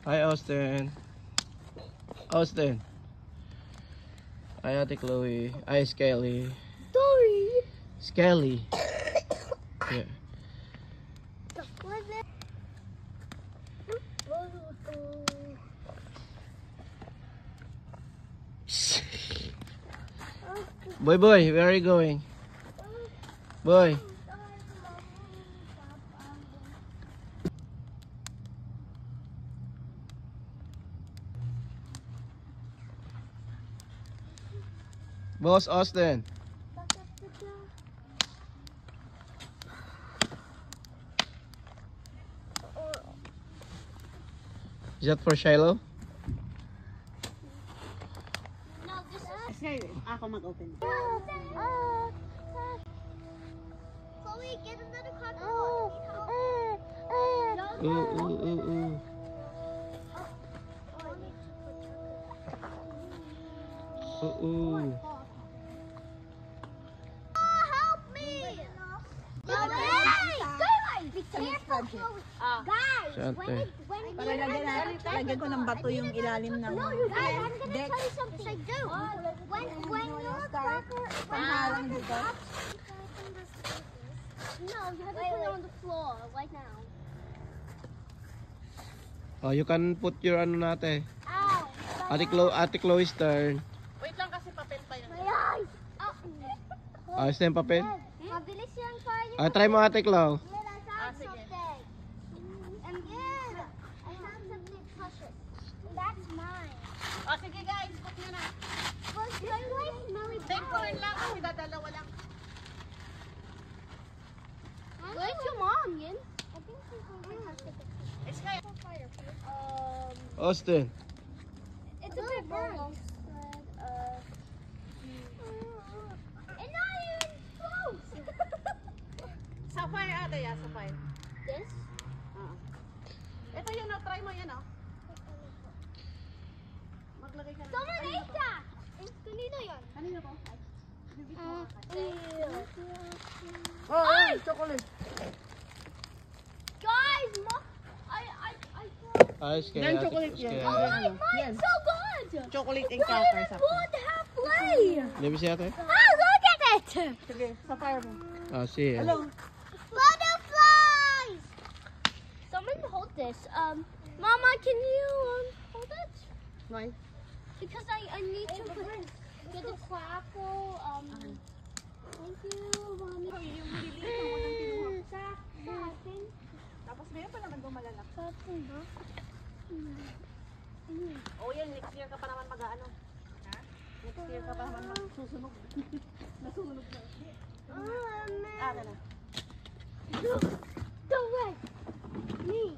Hi, Austin. Austin. Hi, Ate Chloe. Hi, Skelly. Dory. Skelly. Yeah. Boy, where are you going? Boy. Boss Austin. Is that for Shiloh? No, this is... Sige, ako mag-open. Chloe, get another cotton ball. Ooh. Ooh. Help me! Guys, be careful, Chloe. Guys, Siyempre. Para lagyan ko ng bato yung ilalim ng guys, I'm gonna deck. tell you something I do. When your cracker Panghalang dito. No, you have to put it on the floor right now. Oh, you can put your ano natin. Ow! Ate Chloe's turn. Wait lang kasi papel pa yun. My eyes! Ayos na yung papel. Mabilis yan kayo. Try mo, Ate Chloe. I found sige. something. And then, I found something precious. That's mine. O sige guys, cook nyo na. Well, this place smelly Take corn lang kasi dadalawa lang. Where's your mom, Yin? I think she's going to have to get It's kaya. Austin. It's a bit burnt. And not even close. Sa fire ata ya, sa fire. This? Ito yun, try mo yan Maglagay ka na. Someone ate that. Kanina yan. Kanina po? Ay! Chocolate. Guys, I Ayos kay Then Ate chocolate yan. Skelly. Oh, mine's so good. Chocolate and Why crackers. is one halfway? Leave si Ate? Look at it. Sige, sa fire mo. See. Hello. Butterflies. Someone hold this. Mama, can you hold it? Why? Because I need to get the crackle. Thank you, mommy. Yung maliliit na walang kinuha. Sa akin. Tapos meron pa naman doon malalak. Sa akin ba? Oh yan, next year ka pa naman mag-ano. Ha? Next year ka pa naman magsusunog. Nasusunog na. Ara na. Don't wait. Me.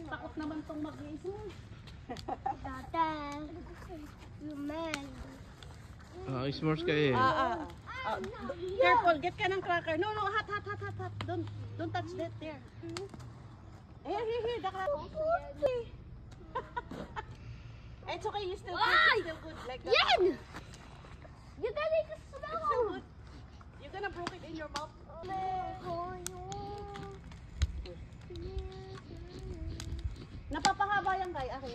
Takot naman tong mag-iisip. Tata. You man. S'mores kayo eh. Careful, get ka ng cracker. No, hot. Don't touch that there. Here, the cracker. It's okay, you still good. It's still good. Like that. Yen! You gotta make a It's still smell. good. You're gonna broke it in your mouth. Napapahaba yan kay. Akin.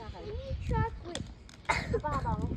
Chocolate. Napahaba mo.